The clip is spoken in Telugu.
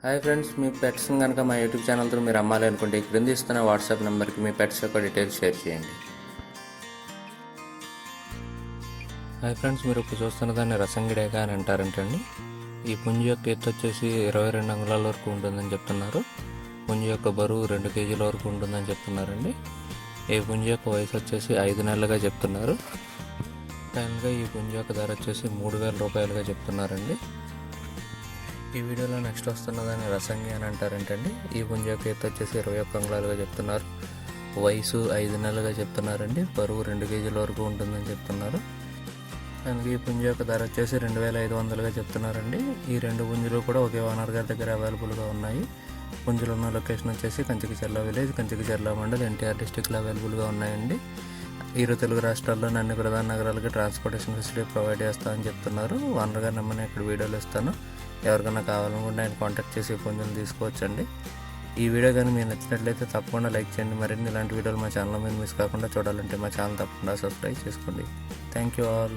హాయ్ ఫ్రెండ్స్, మీ పెట్స్ని కనుక మా యూట్యూబ్ ఛానల్తో మీరు అమ్మాలి అనుకుంటే క్రింద ఇస్తున్న వాట్సాప్ నెంబర్కి మీ పెట్స్ యొక్క డీటెయిల్స్ షేర్ చేయండి. హాయ్ ఫ్రెండ్స్, మీరు ఇప్పుడు చూస్తున్న దాన్ని రసంగిడేగా అని అంటారంటండి. ఈ పుంజు యొక్క ఎత్తు వచ్చేసి 22 అంగుళాల వరకు ఉంటుందని చెప్తున్నారు. పుంజు యొక్క బరువు 2 కేజీల వరకు ఉంటుందని చెప్తున్నారండి. ఈ పుంజు యొక్క వయసు వచ్చేసి 5 నెలలుగా చెప్తున్నారు. ఫైనల్గా ఈ పుంజు యొక్క ధర వచ్చేసి 3,000 రూపాయలుగా చెప్తున్నారండి. ఈ వీడియోలో నెక్స్ట్ వస్తున్నదాన్ని రసంగి అని అంటారంటండి. ఈ పుంజు యొక్క ఎత్తు వచ్చేసి 21 అంగుళాలుగా చెప్తున్నారు. వయసు 5 నెలలుగా చెప్తున్నారండి. బరువు 2 కేజీల వరకు ఉంటుందని చెప్తున్నారు. అండ్ ఈ పుంజు యొక్క ధర వచ్చేసి 2,500గా చెప్తున్నారండి. ఈ 2 పుంజులు కూడా ఒకే ఓనర్ గారి దగ్గర అవైలబుల్గా ఉన్నాయి. పుంజులు ఉన్న లొకేషన్ వచ్చేసి కంచికిచెర్ల విలేజ్, కంచికిచెర్ల మండల్, ఎన్టీఆర్ డిస్టిక్లో అవైలబుల్గా ఉన్నాయండి. ఇరు తెలుగు రాష్ట్రాల్లోని అన్ని ప్రధాన నగరాలకి ట్రాన్స్పోర్టేషన్ ఫెసిలిటీ ప్రొవైడ్ చేస్తామని చెప్తున్నారు. ఓనర్ గారి నెంబర్ని ఇక్కడ వీడియోలో ఇస్తాను. ఎవరికైనా కావాలనుకుంటే ఆయన కాంటాక్ట్ చేసి పుంజులు తీసుకోవచ్చండి. ఈ వీడియో కానీ మీకు నచ్చినట్లయితే తప్పకుండా లైక్ చేయండి. మరిన్ని ఇలాంటి వీడియోలు మా ఛానల్లో మీరు మిస్ కాకుండా చూడాలంటే మా ఛానల్ తప్పకుండా సబ్స్క్రైబ్ చేసుకోండి. Thank you all.